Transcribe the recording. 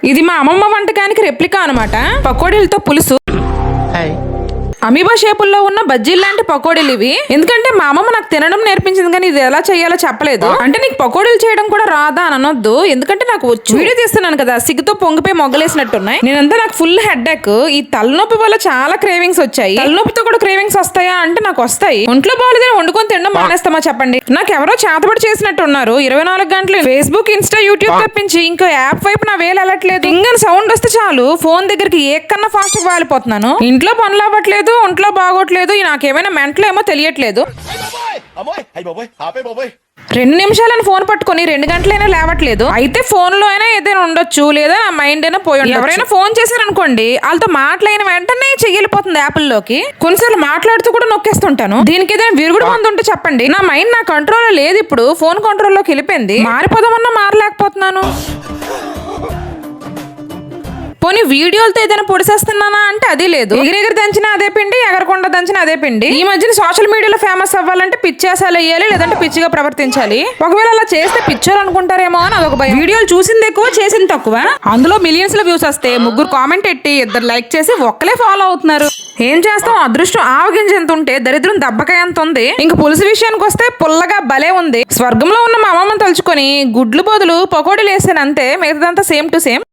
ఇది మా అమ్మమ్మ వంటకానికి రెప్లికా అనమాట. పకోడీలతో పులుసు. అమీబా షేపుల్లో ఉన్న బజ్జీలు లాంటి పకోడీలు ఇవి. ఎందుకంటే మా అమ్మమ్మ నాకు తినడం నేర్పించింది కానీ ఇది ఎలా చేయాలో చెప్పలేదు. అంటే నీకు పకోడీలు చేయడం కూడా రాదా అని అనొద్దు, ఎందుకంటే నాకు వచ్చు. వీడియో తీస్తున్నాను కదా, సిగ్గుతో పొంగిపోయి మొగ్గలేసినట్టున్నాయి. నేనంతా నాకు ఫుల్ హెడ్ఏక్. ఈ తలనొప్పి వల్ల చాలా క్రేవింగ్స్ వచ్చాయి. తలనొప్పితో కూడా క్రేవింగ్స్ వస్తాయా అంటే నాకు వస్తాయి. ఒంట్లో బాగాలేదని వండుకొని తినడం మానేస్తామా చెప్పండి. నాకు ఎవరో చేతబడి చేసినట్టు ఉన్నారు. 24 గంటలు ఫేస్బుక్, ఇన్స్టా, యూట్యూబ్ తప్పించి ఇంకో యాప్ వైపు నా వేలు వెళ్ళట్లేదు. ఇంగని సౌండ్ వస్తే చాలు ఫోన్ దగ్గరికి ఏకన్నా ఫాస్ట్ గా వాలిపోతున్నాను. ఇంట్లో పనులు అవ్వట్లేదు, ఒంట్లో బాగోట్లేదు. నాకేమైనా మెంటలో ఏమో తెలియట్లేదు. 2 నిమిషాలను ఫోన్ పట్టుకొని 2 గంటలైనా లేవట్లేదు. అయితే ఫోన్ లో అయినా ఏదైనా ఉండొచ్చు, లేదా నా మైండ్ అయినా పోయి ఉండొచ్చు. ఎవరైనా ఫోన్ చేశారనుకోండి, వాళ్ళతో మాట్లాడిన వెంటనే చెయ్యలిపోతుంది యాప్ల్లోకి. కొన్నిసార్లు మాట్లాడుతూ కూడా నొక్కేస్తుంటాను. దీనికి ఏదైనా విరుగుడు మందు ఉంటే చెప్పండి. నా మైండ్ నా కంట్రోల్లో లేదు, ఇప్పుడు ఫోన్ కంట్రోల్లోకి వెళ్ళిపోయింది. మారిపోదామన్నా మారలేకపోతున్నాను. పోనీ వీడియోలతో ఏదైనా పొడిసేస్తున్నానా అంటే అది లేదు. ఎగిరెగిరి దంచినా అదే పిండి, ఎగరకుండా దంచినా అదే పిండి. ఈ మధ్యన సోషల్ మీడియాలో ఫేమస్ అవ్వాలంటే పిచ్చేసాలు వేయాలి, లేదంటే పిచ్చిగా ప్రవర్తించాలి. ఒకవేళ అలా చేస్తే పిచ్చోలు అనుకుంటారేమో అని అదొక భయం. వీడియోలు చూసింది ఎక్కువ, చేసింది తక్కువ. అందులో మిలియన్స్ లో వ్యూస్ వస్తే 3 కామెంట్ ఎట్టి 2 లైక్ చేసి ఒక్కలే ఫాలో అవుతున్నారు. ఏం చేస్తాం, అదృష్టం ఆవగింజ ఎంత ఉంటే దరిద్రం దెబ్బకాయ ఎంత ఉంది. ఇంక పులుసు విషయానికి వస్తే పుల్లగా భలే ఉంది. స్వర్గంలో ఉన్న మా అమ్మమ్మని తలుచుకొని గుడ్లు బదులు పకోడీలు వేసాను అంతే, మిగతాదంతా సేమ్ టు సేమ్.